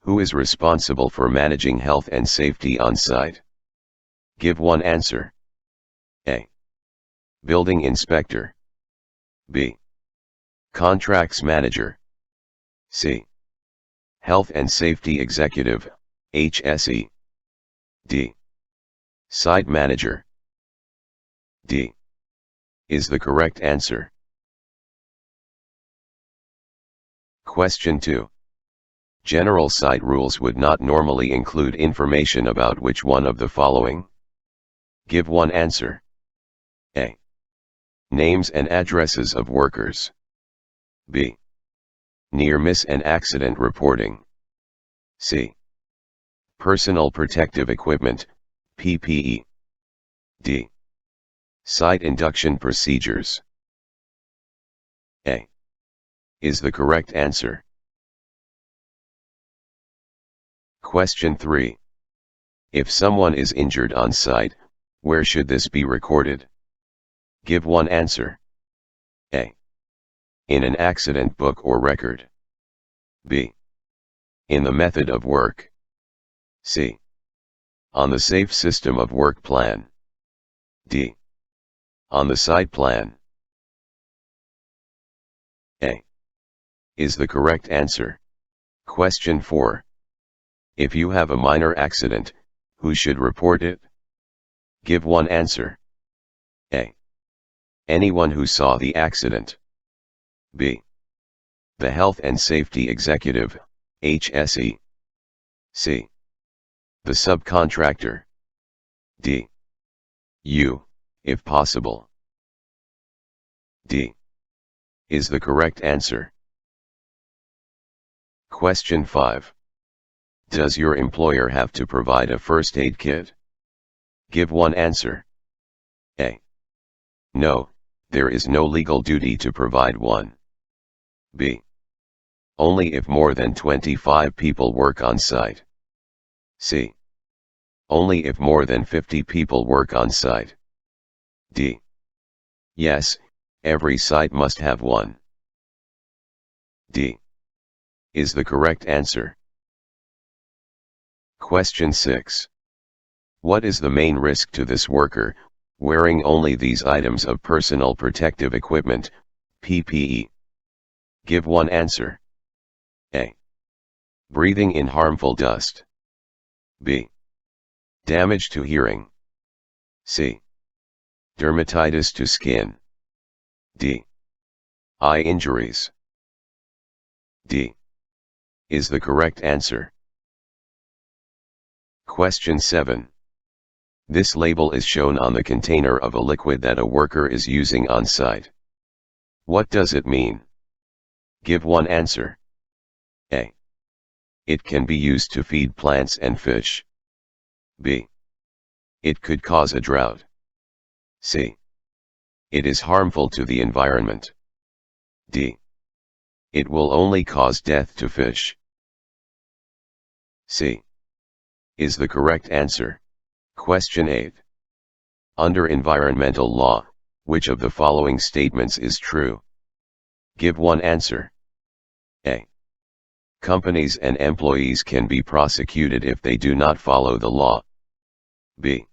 Who is responsible for managing health and safety on site? Give one answer. A. Building inspector. B. Contracts manager. C. Health and safety executive, HSE. D. Site manager. D. Is the correct answer. Question 2. General site rules would not normally include information about which one of the following? Give one answer. A. Names and addresses of workers. B. Near miss and accident reporting. C. Personal protective equipment, PPE. D. Site induction procedures. A. Is the correct answer. Question 3. If someone is injured on site, where should this be recorded? Give one answer. A. In an accident book or record. B. In the method of work. C. On the safe system of work plan. D. On the site plan. A. Is the correct answer. Question 4. If you have a minor accident, who should report it? Give one answer. A. Anyone who saw the accident. B. The health and safety executive, HSE. C. The subcontractor. D. You, if possible. D. Is the correct answer. Question 5. Does your employer have to provide a first aid kit? Give one answer. A. No, there is no legal duty to provide one. B. Only if more than 25 people work on site. C. Only if more than 50 people work on site. D. Yes, every site must have one. D. Is the correct answer. Question 6. What is the main risk to this worker, wearing only these items of personal protective equipment, PPE? Give one answer. A. Breathing in harmful dust. B. Damage to hearing. C. Dermatitis to skin. D. Eye injuries. D. Is the correct answer. Question 7. This label is shown on the container of a liquid that a worker is using on site. What does it mean? Give one answer. A. It can be used to feed plants and fish. B. It could cause a drought. C. It is harmful to the environment. D. It will only cause death to fish. C. Is the correct answer. Question 8. Under environmental law, which of the following statements is true? Give one answer. A. Companies and employees can be prosecuted if they do not follow the law. B.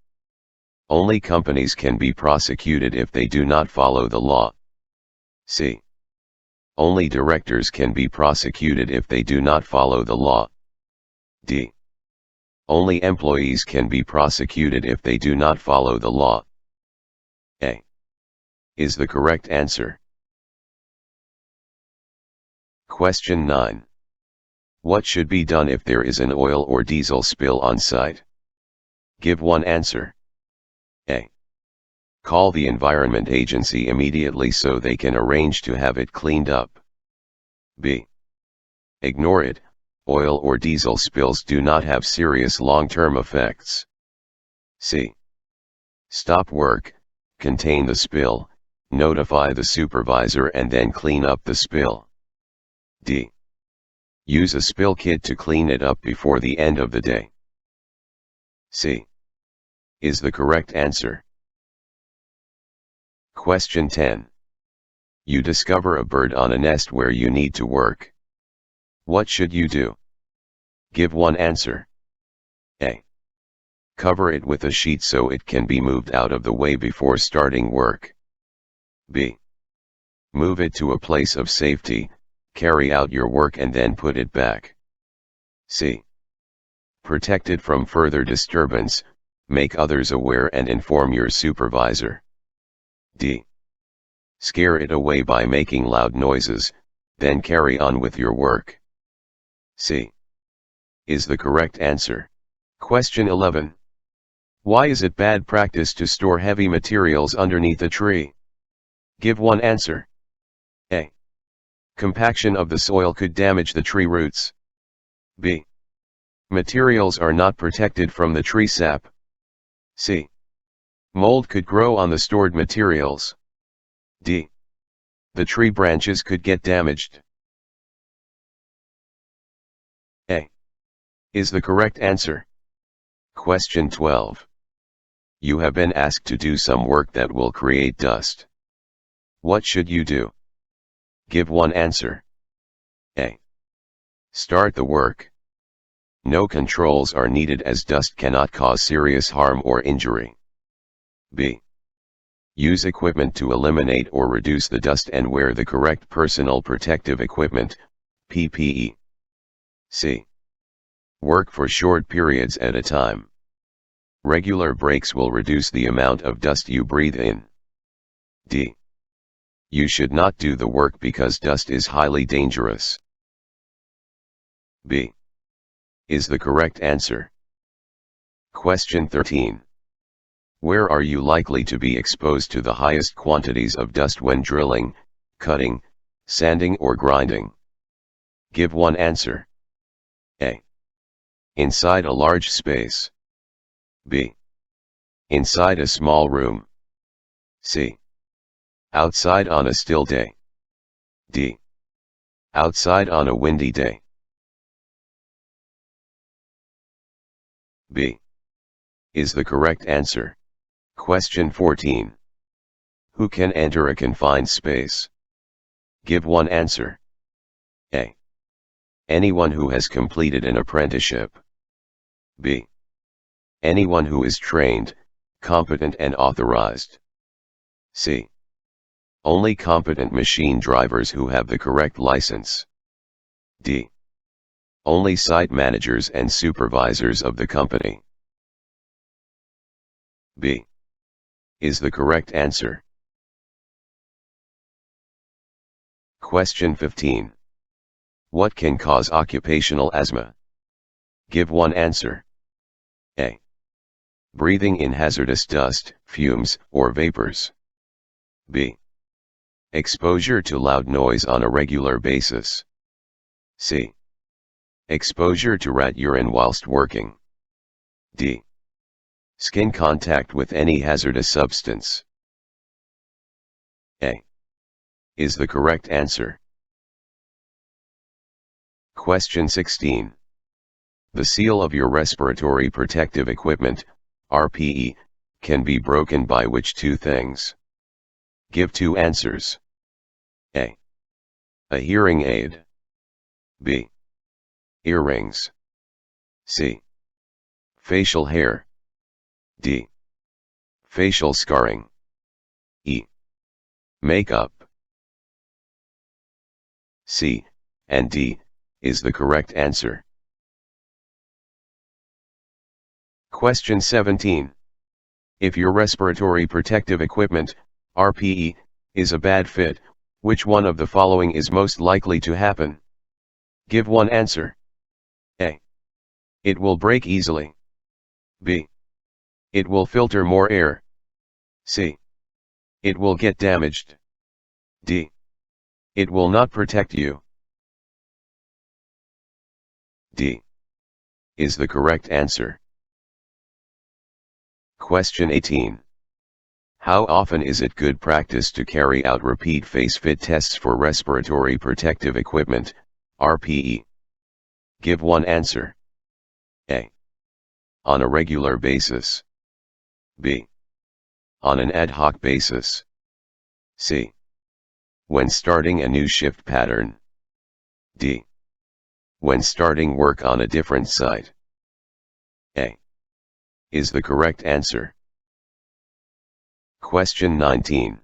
Only companies can be prosecuted if they do not follow the law. C. Only directors can be prosecuted if they do not follow the law. D. Only employees can be prosecuted if they do not follow the law. A. Is the correct answer. Question 9. What should be done if there is an oil or diesel spill on site? Give one answer. A. Call the Environment Agency immediately so they can arrange to have it cleaned up. B. Ignore it. Oil or diesel spills do not have serious long-term effects. C. Stop work, contain the spill, notify the supervisor and then clean up the spill. D. Use a spill kit to clean it up before the end of the day. C. Is the correct answer. Question 10. You discover a bird on a nest where you need to work. What should you do? Give one answer. A. Cover it with a sheet so it can be moved out of the way before starting work. B. Move it to a place of safety, carry out your work and then put it back. C. Protect it from further disturbance, make others aware and inform your supervisor. D. Scare it away by making loud noises, then carry on with your work. C. Is the correct answer. Question 11. Why is it bad practice to store heavy materials underneath a tree? Give one answer. A. Compaction of the soil could damage the tree roots. B. Materials are not protected from the tree sap. C. Mold could grow on the stored materials. D. The tree branches could get damaged. A. Is the correct answer. Question 12. You have been asked to do some work that will create dust. What should you do? Give one answer. A. Start the work. No controls are needed as dust cannot cause serious harm or injury. B. Use equipment to eliminate or reduce the dust and wear the correct personal protective equipment, PPE. C. Work for short periods at a time. Regular breaks will reduce the amount of dust you breathe in. D. You should not do the work because dust is highly dangerous. B. Is the correct answer. Question 13. Where are you likely to be exposed to the highest quantities of dust when drilling, cutting, sanding or grinding? Give one answer. A. Inside a large space. B. Inside a small room. C. Outside on a still day. D. Outside on a windy day. B. Is the correct answer. Question 14. Who can enter a confined space? Give one answer. A. Anyone who has completed an apprenticeship. B. Anyone who is trained, competent and authorized. C. Only competent machine drivers who have the correct license. D. Only site managers and supervisors of the company. B. Is the correct answer. Question 15. What can cause occupational asthma? Give one answer. A. Breathing in hazardous dust, fumes, or vapors. B. Exposure to loud noise on a regular basis. C. Exposure to rat urine whilst working. D. Skin contact with any hazardous substance. A. Is the correct answer. Question 16. The seal of your respiratory protective equipment, RPE, can be broken by which two things? Give two answers. A. A hearing aid. B. Earrings. C. Facial hair. D. Facial scarring. E. Makeup. C and D is the correct answer. Question 17. If your respiratory protective equipment, RPE, is a bad fit, which one of the following is most likely to happen? Give one answer. A. It will break easily. B. It will filter more air. C. It will get damaged. D. It will not protect you. D. Is the correct answer. Question 18. How often is it good practice to carry out repeat face fit tests for respiratory protective equipment, RPE? Give one answer. A. On a regular basis. B. On an ad hoc basis. C. When starting a new shift pattern. D. when starting work on a different site. A is the correct answer. Question 19.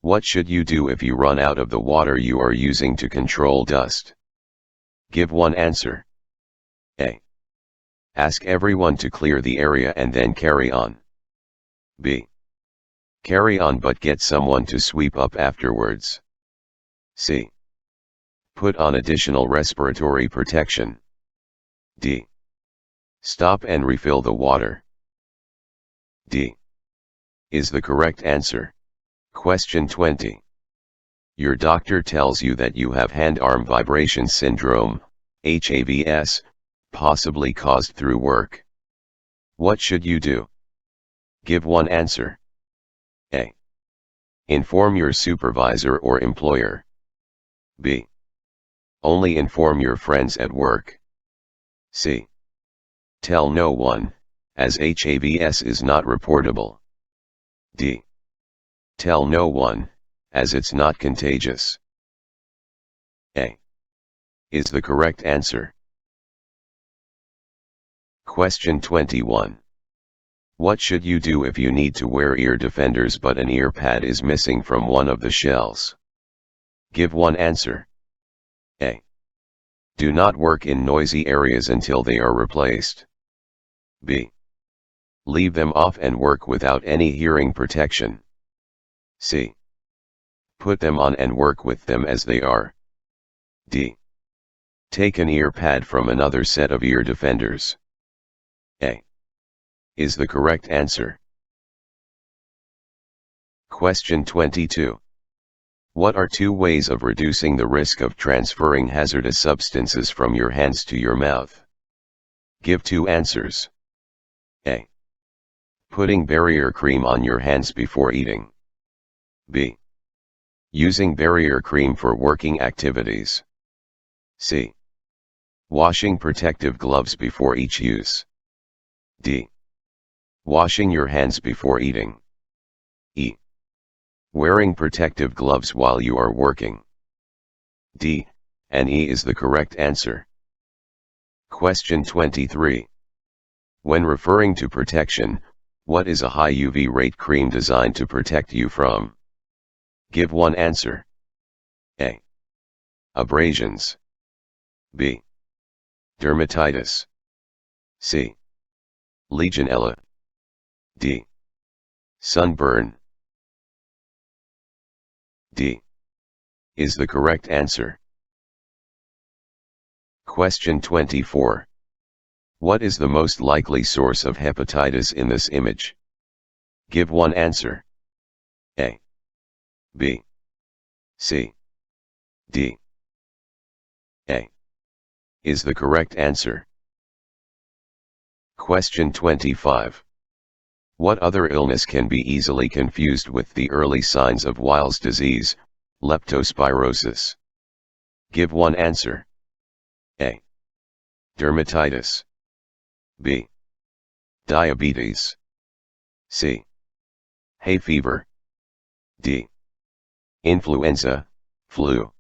What should you do if you run out of the water you are using to control dust? Give one answer. A. Ask everyone to clear the area and then carry on. B. Carry on but get someone to sweep up afterwards. C. Put on additional respiratory protection. D. Stop and refill the water. D is the correct answer. Question 20. Your doctor tells you that you have hand-arm vibration syndrome, HAVS, possibly caused through work. What should you do? Give one answer. A. Inform your supervisor or employer. B. Only inform your friends at work. C. Tell no one, as HAVS is not reportable. D. Tell no one, as it's not contagious. A is the correct answer. Question 21. What should you do if you need to wear ear defenders but an ear pad is missing from one of the shells? Give one answer. A. Do not work in noisy areas until they are replaced. B. Leave them off and work without any hearing protection. C. Put them on and work with them as they are. D. Take an ear pad from another set of ear defenders. A is the correct answer. Question 22. What are two ways of reducing the risk of transferring hazardous substances from your hands to your mouth? Give two answers. A. Putting barrier cream on your hands before eating. B. Using barrier cream for working activities. C. Washing protective gloves before each use. D. Washing your hands before eating. E. Wearing protective gloves while you are working. D and E is the correct answer. Question 23. When referring to protection, what is a high UV rate cream designed to protect you from? Give one answer. A. Abrasions. B. Dermatitis. C. Legionella. D. Sunburn. D is the correct answer. Question 24. What is the most likely source of hepatitis in this image? Give one answer. A. B. C. D. A is the correct answer. Question 25. What other illness can be easily confused with the early signs of Weil's disease, leptospirosis? Give one answer. A. Dermatitis. B. Diabetes. C. Hay fever. D. Influenza, flu.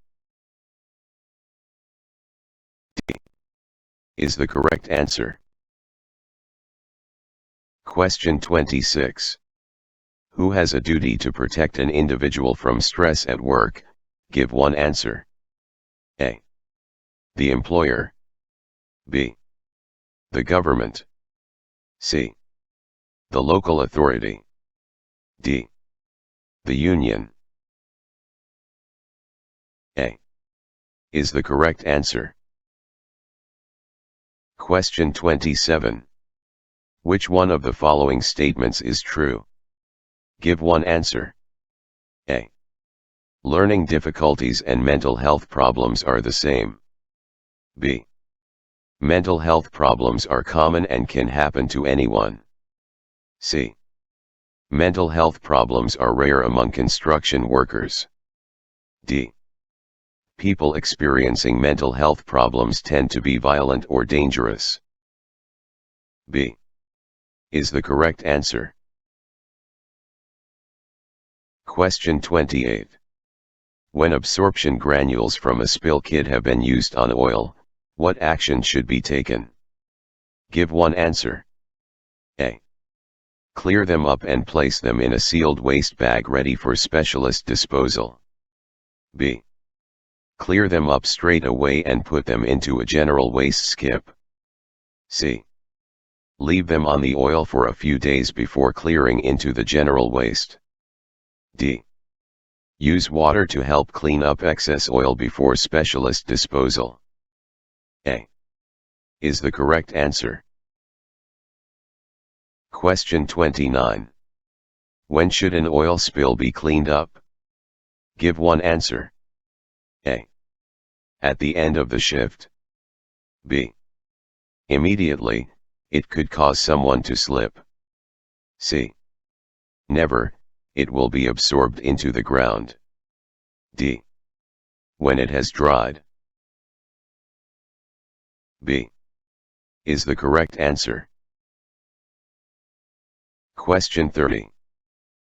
D is the correct answer. Question 26. Who has a duty to protect an individual from stress at work? Give one answer. A. The employer. B. The government. C. The local authority. D. The union. A is the correct answer. Question 27. Which one of the following statements is true? Give one answer. A. Learning difficulties and mental health problems are the same. B. Mental health problems are common and can happen to anyone. C. Mental health problems are rare among construction workers. D. People experiencing mental health problems tend to be violent or dangerous. B is the correct answer. Question 28. When absorption granules from a spill kit have been used on oil, What action should be taken? Give one answer. A. Clear them up and place them in a sealed waste bag ready for specialist disposal. B. Clear them up straight away and put them into a general waste skip. C. Leave them on the oil for a few days before clearing into the general waste. D. Use water to help clean up excess oil before specialist disposal. A. Is the correct answer. Question 29. When should an oil spill be cleaned up? Give one answer. A. At the end of the shift. B. Immediately, it could cause someone to slip. C. Never, it will be absorbed into the ground. D. When it has dried. B. Is the correct answer. Question 30.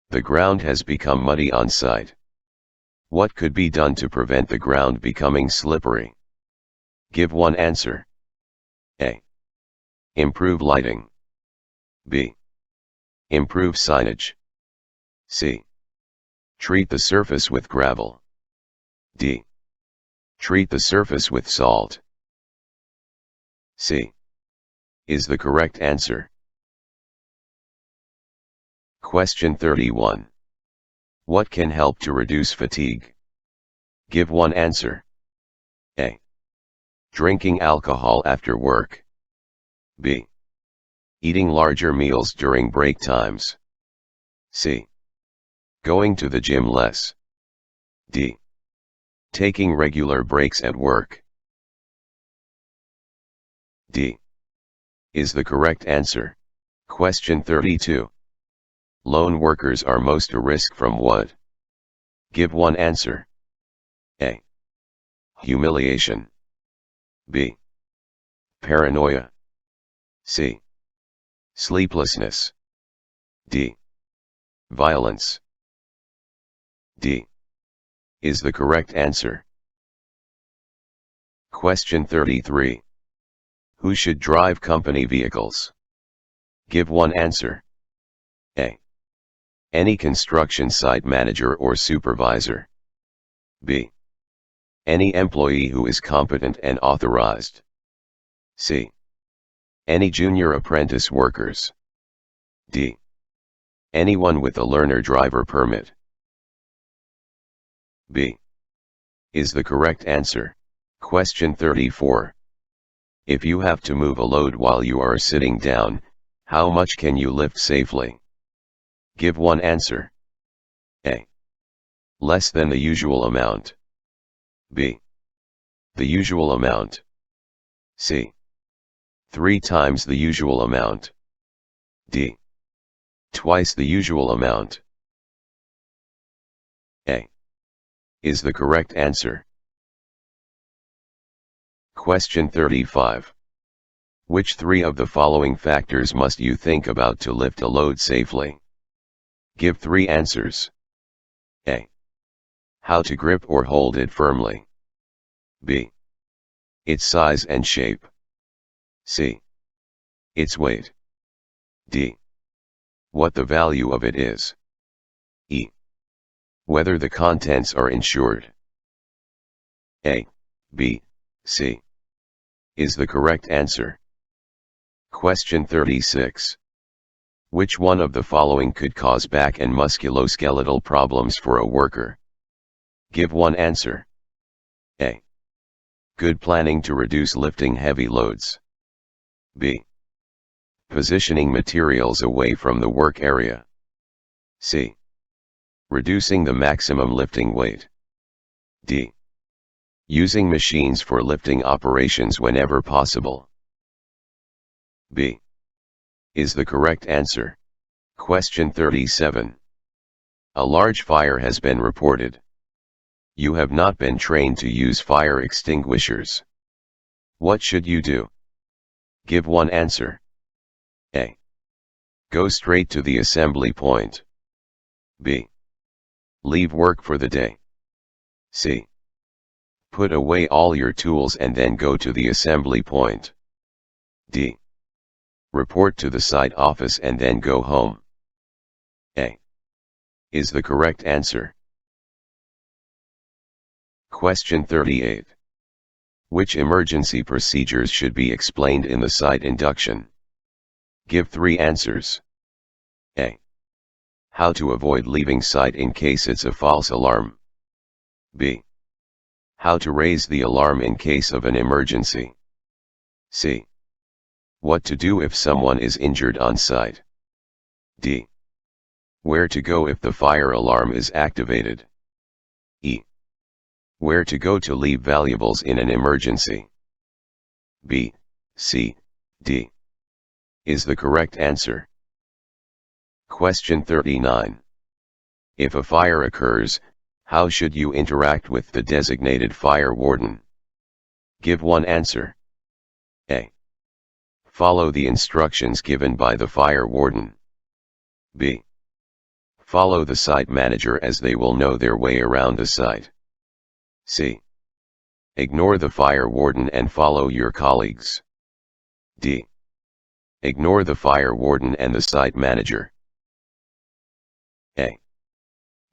The ground has become muddy on site. What could be done to prevent the ground becoming slippery? Give one answer. A. Improve lighting. B. Improve signage. C. Treat the surface with gravel. D. Treat the surface with salt. C. Is the correct answer. Question 31. What can help to reduce fatigue? Give one answer. A. Drinking alcohol after work. B. Eating larger meals during break times. C. Going to the gym less. D. Taking regular breaks at work. D. Is the correct answer. Question 32. Lone workers are most at risk from what? Give one answer. A. Humiliation. B. Paranoia. C. Sleeplessness. D. Violence. D. Is the correct answer. Question 33. Who should drive company vehicles? Give one answer. A. Any construction site manager or supervisor. B. Any employee who is competent and authorized. C. Any junior apprentice workers. D. Anyone with a learner driver permit. B. Is the correct answer. Question 34. If you have to move a load while you are sitting down, how much can you lift safely? Give one answer. A. Less than the usual amount. B. The usual amount. C. 3 times the usual amount. D. Twice the usual amount. A. Is the correct answer. Question 35. Which 3 of the following factors must you think about to lift a load safely? Give 3 answers. A. How to grip or hold it firmly. B. Its size and shape. C. Its weight. D. What the value of it is. E. Whether the contents are insured. A, B, C. Is the correct answer. Question 36. Which one of the following could cause back and musculoskeletal problems for a worker? Give one answer. A. Good planning to reduce lifting heavy loads. B. Positioning materials away from the work area. C. Reducing the maximum lifting weight. D. Using machines for lifting operations whenever possible. B. Is the correct answer. Question 37. A large fire has been reported. You have not been trained to use fire extinguishers. What should you do? Give one answer. A. Go straight to the assembly point. B. Leave work for the day. C. Put away all your tools and then go to the assembly point. D. Report to the site office and then go home. A. Is the correct answer. Question 38. Which emergency procedures should be explained in the site induction? Give 3 answers. A. How to avoid leaving site in case it's a false alarm. B. How to raise the alarm in case of an emergency. C. What to do if someone is injured on site. D. Where to go if the fire alarm is activated. E. Where to go to leave valuables in an emergency. B, C, D is the correct answer. Question 39. If a fire occurs, how should you interact with the designated fire warden? Give 1 answer. A. Follow the instructions given by the fire warden. B. Follow the site manager as they will know their way around the site. C. Ignore the fire warden and follow your colleagues. D. Ignore the fire warden and the site manager. A.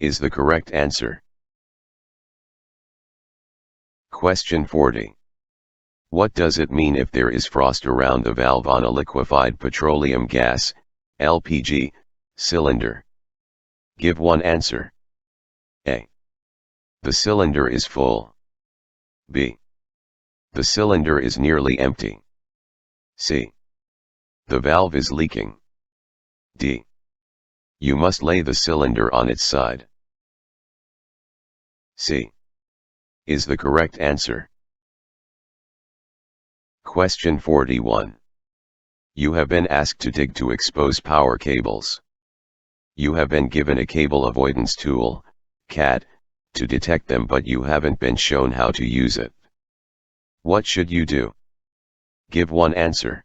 Is the correct answer. Question 40. What does it mean if there is frost around the valve on a liquefied petroleum gas, LPG, cylinder? Give 1 answer. A. The cylinder is full. B. The cylinder is nearly empty. C. The valve is leaking. D. You must lay the cylinder on its side. C. Is the correct answer. Question 41. You have been asked to dig to expose power cables. You have been given a cable avoidance tool, CAT, to detect them, but you haven't been shown how to use it. What should you do? Give 1 answer.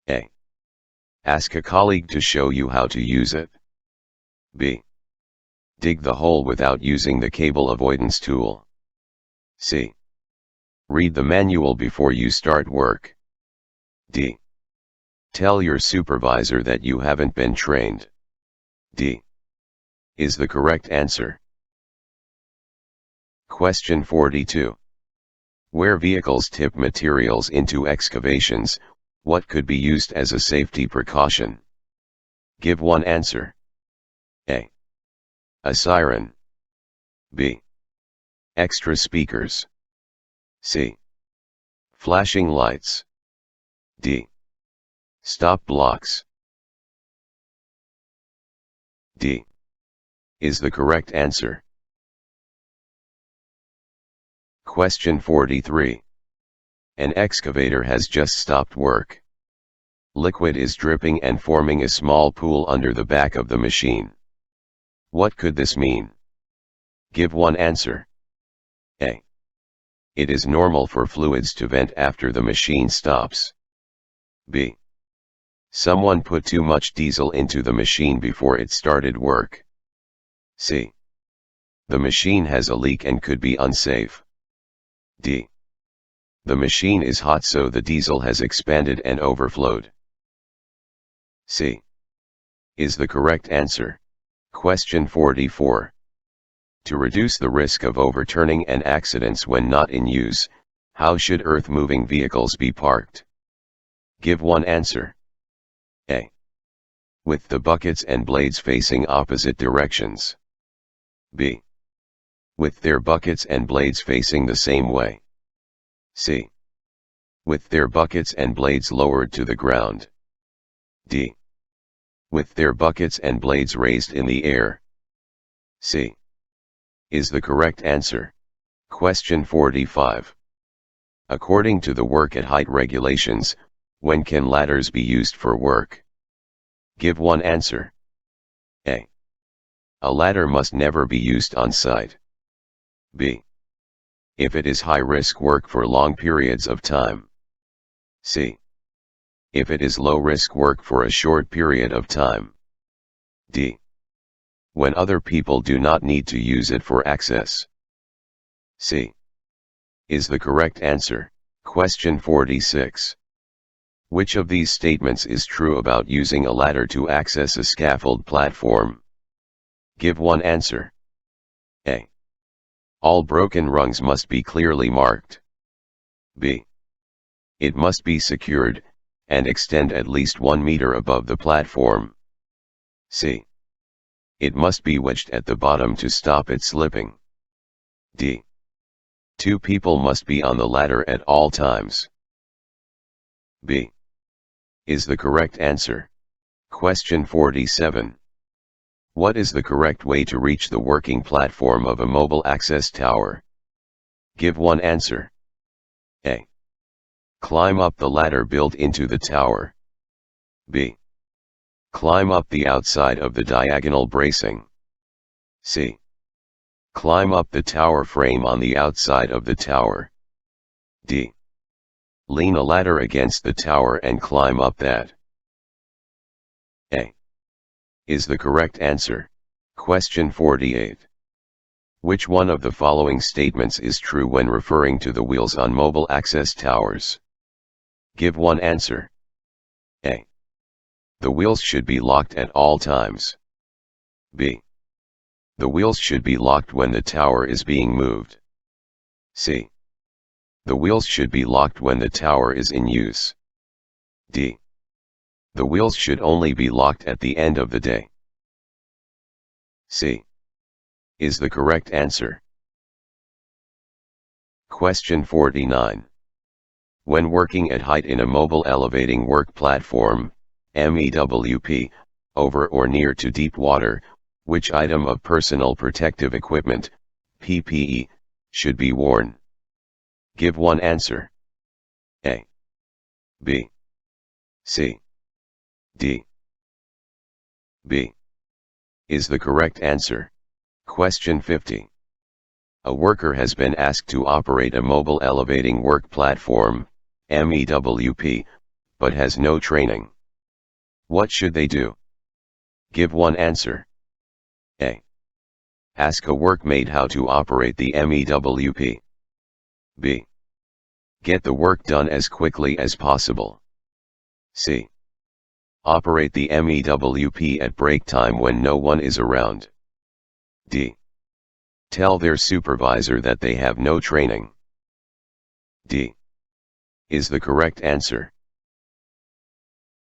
A. Ask a colleague to show you how to use it. B. Dig the hole without using the cable avoidance tool. C. Read the manual before you start work. D. Tell your supervisor that you haven't been trained. D. Is the correct answer. Question 42. Where vehicles tip materials into excavations, what could be used as a safety precaution? Give 1 answer. A. A siren. B. Extra speakers. C. Flashing lights. D. Stop blocks. D. Is the correct answer. Question 43. An excavator has just stopped work. Liquid is dripping and forming a small pool under the back of the machine. What could this mean? Give 1 answer. A. It is normal for fluids to vent after the machine stops. B. Someone put too much diesel into the machine before it started work. C. The machine has a leak and could be unsafe. D. The machine is hot, so the diesel has expanded and overflowed. C. Is the correct answer. Question 44. To reduce the risk of overturning and accidents when not in use, how should earth-moving vehicles be parked? Give 1 answer. A. With the buckets and blades facing opposite directions. B. With their buckets and blades facing the same way. C. With their buckets and blades lowered to the ground. D. With their buckets and blades raised in the air. C. Is the correct answer. Question 45. According to the work at height regulations, when can ladders be used for work? Give 1 answer. A. A ladder must never be used on site. B. If it is high-risk work for long periods of time. C. If it is low-risk work for a short period of time. D. When other people do not need to use it for access. C. is the correct answer. Question 46. Which of these statements is true about using a ladder to access a scaffold platform? Give one answer. A. All broken rungs must be clearly marked. B. It must be secured, and extend at least 1 meter above the platform. C. It must be wedged at the bottom to stop it slipping. D. 2 people must be on the ladder at all times. B. Is the correct answer. Question 47. What is the correct way to reach the working platform of a mobile access tower? Give one answer. A. Climb up the ladder built into the tower. B. Climb up the outside of the diagonal bracing. C. Climb up the tower frame on the outside of the tower. D. Lean a ladder against the tower and climb up that. A. Is the correct answer. Question 48. Which one of the following statements is true when referring to the wheels on mobile access towers? Give one answer. A. The wheels should be locked at all times. B. The wheels should be locked when the tower is being moved. C. The wheels should be locked when the tower is in use. D. The wheels should only be locked at the end of the day. C. Is the correct answer. Question 49. When working at height in a mobile elevating work platform, MEWP, over or near to deep water, which item of personal protective equipment, PPE, should be worn? Give one answer. A. B. C. D. B. Is the correct answer. Question 50. A worker has been asked to operate a mobile elevating work platform, MEWP, but has no training. What should they do? Give one answer. A. Ask a workmate how to operate the MEWP. B. Get the work done as quickly as possible. C. Operate the MEWP at break time when no one is around. D. Tell their supervisor that they have no training. D. Is the correct answer.